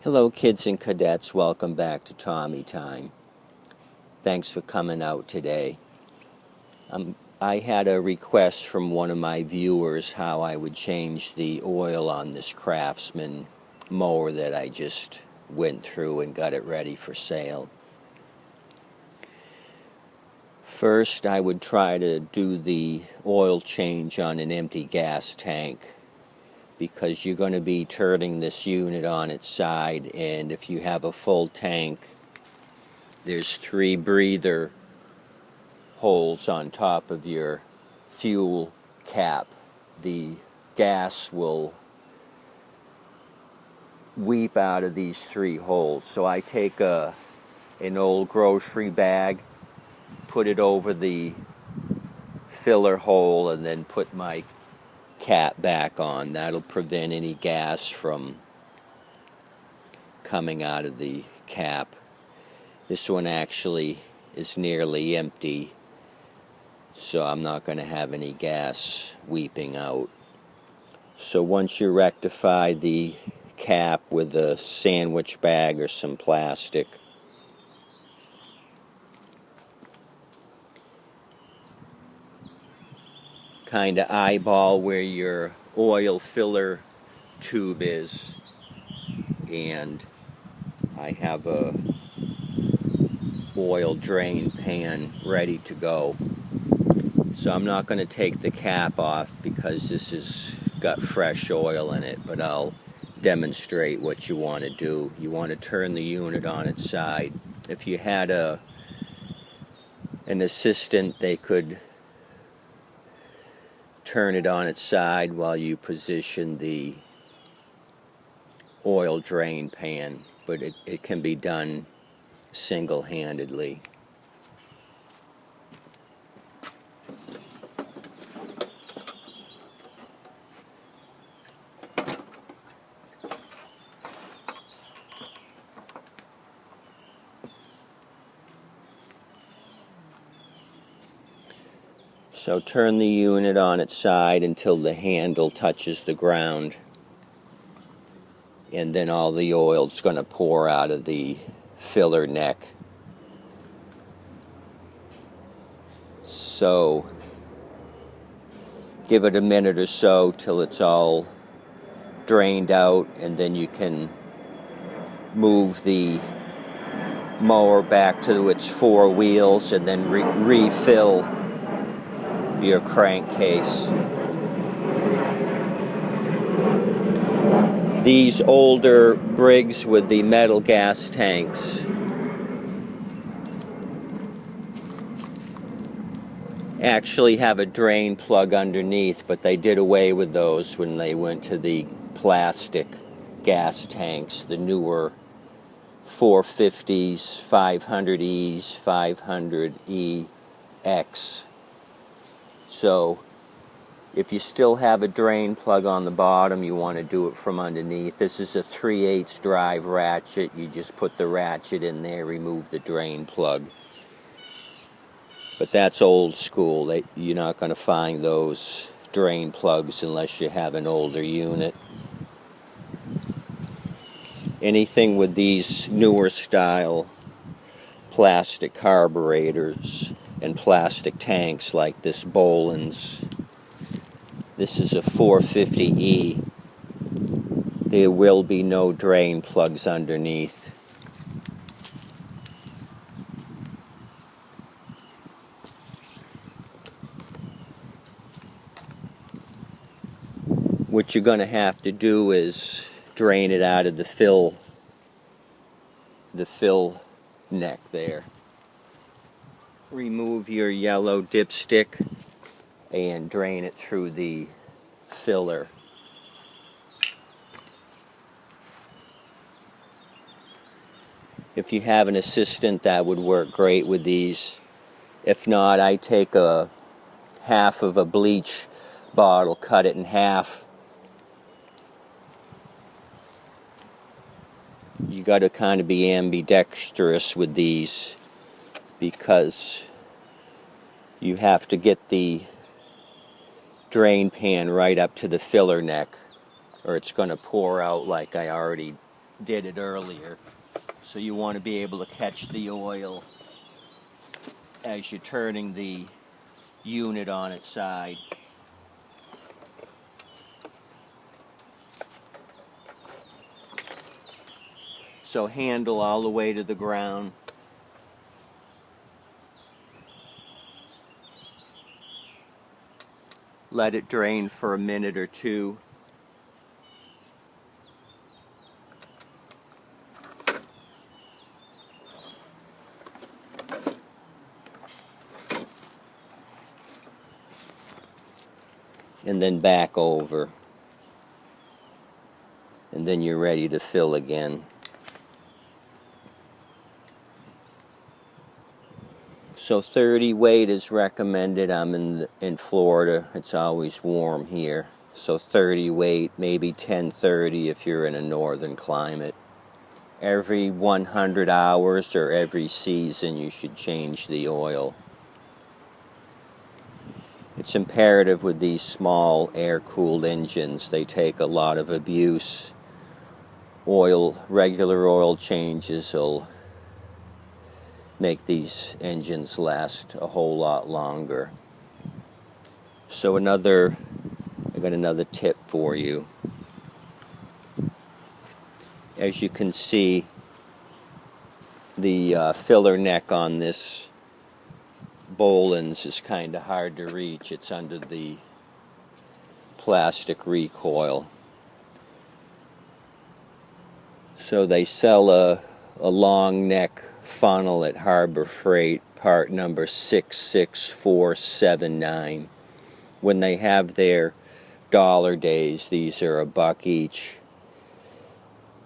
Hello kids and cadets, welcome back to Tommy Time. Thanks for coming out today. I had a request from one of my viewers how I would change the oil on this Craftsman mower that I just went through and got it ready for sale. First, I would try to do the oil change on an empty gas tank, because you're going to be turning this unit on its side, and if you have a full tank, there's 3 breather holes on top of your fuel cap. The gas will weep out of these 3 holes. So I take an old grocery bag, put it over the filler hole, and then put my cap back on. That'll prevent any gas from coming out of the cap. This one actually is nearly empty, so I'm not going to have any gas weeping out. So once you rectify the cap with a sandwich bag or some plastic, kind of eyeball where your oil filler tube is, and I have a oil drain pan ready to go. So I'm not going to take the cap off because this has got fresh oil in it, but I'll demonstrate what you want to do. You want to turn the unit on its side. If you had an assistant, they could turn it on its side while you position the oil drain pan, but it can be done single-handedly. So turn the unit on its side until the handle touches the ground, and then all the oil's going to pour out of the filler neck. So give it a minute or so till it's all drained out, and then you can move the mower back to its 4 wheels and then refill your crankcase. These older Briggs with the metal gas tanks actually have a drain plug underneath, but they did away with those when they went to the plastic gas tanks, the newer 450s, 500Es, 500EX. So if you still have a drain plug on the bottom, you want to do it from underneath. This is a 3/8 drive ratchet. You just put the ratchet in there, remove the drain plug. But that's old school. You're not going to find those drain plugs unless you have an older unit. Anything with these newer style plastic carburetors and plastic tanks like this Poulan's, this is a 450E, there will be no drain plugs underneath. What you're going to have to do is drain it out of the fill neck there. Remove your yellow dipstick and drain it through the filler. If you have an assistant, that would work great with these. If not, I take a half of a bleach bottle, cut it in half. You got to kind of be ambidextrous with these, because you have to get the drain pan right up to the filler neck, or it's going to pour out like I already did it earlier. So you want to be able to catch the oil as you're turning the unit on its side. So handle all the way to the ground. Let it drain for a minute or two. And then back over. And then you're ready to fill again. So 30 weight is recommended. I'm in Florida. It's always warm here. So 30 weight, maybe 10-30 if you're in a northern climate. Every 100 hours or every season you should change the oil. It's imperative with these small air-cooled engines. They take a lot of abuse. Regular oil changes will make these engines last a whole lot longer. So I got another tip for you. As you can see, the filler neck on this Poulan's is kind of hard to reach. It's under the plastic recoil. So they sell a long neck funnel at Harbor Freight, part number 66479. When they have their dollar days, these are $1 each.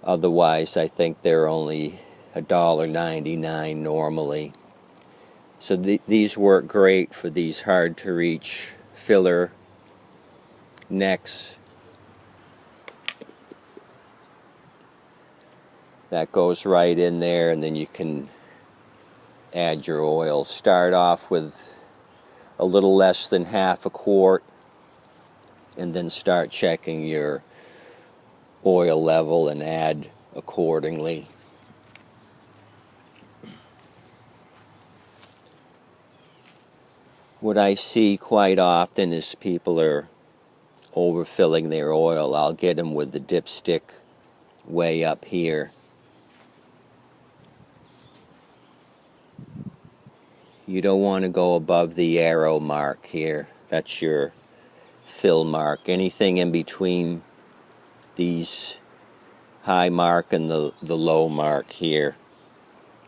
Otherwise, I think they're only $1.99 normally. So these work great for these hard to reach filler necks. That goes right in there, and then you can add your oil. Start off with a little less than half a quart, and then start checking your oil level and add accordingly. What I see quite often is people are overfilling their oil. I'll get them with the dipstick way up here. You don't want to go above the arrow mark here. That's your fill mark. Anything in between these high mark and the low mark here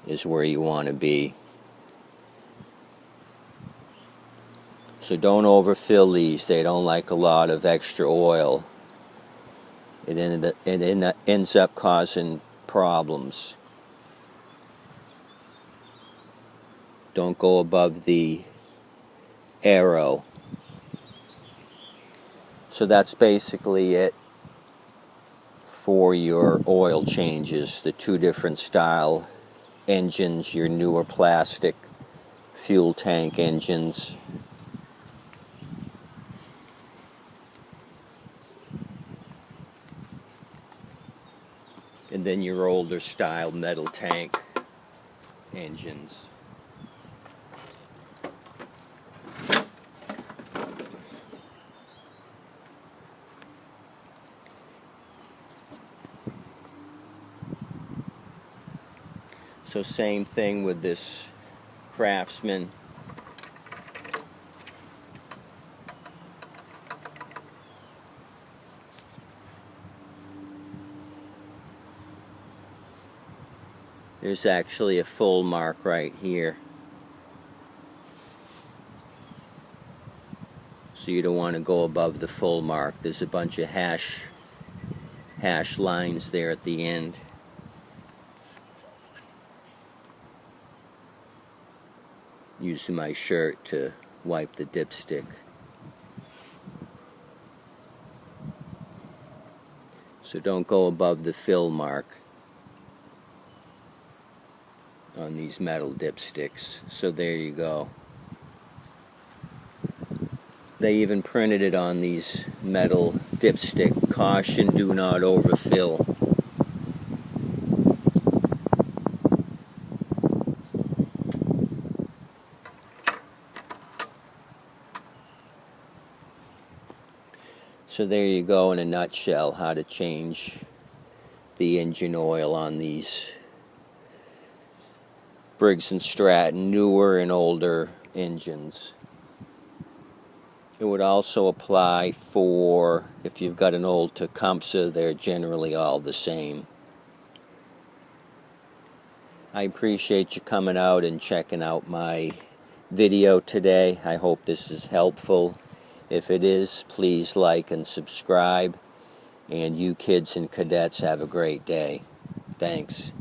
is where you want to be. So don't overfill these. They don't like a lot of extra oil. It ends up causing problems. Don't go above the arrow. So that's basically it for your oil changes. The two different style engines, your newer plastic fuel tank engines. And then your older style metal tank engines. So same thing with this Craftsman. There's actually a full mark right here. So you don't want to go above the full mark. There's a bunch of hash lines there at the end. Using my shirt to wipe the dipstick. So don't go above the fill mark on these metal dipsticks. So there you go. They even printed it on these metal dipstick. Caution, do not overfill. So there you go in a nutshell, how to change the engine oil on these Briggs-Stratton newer and older engines. It would also apply for if you've got an old Tecumseh. They're generally all the same. I appreciate you coming out and checking out my video today. I hope this is helpful. If it is, please like and subscribe. And you kids and cadets have a great day. Thanks.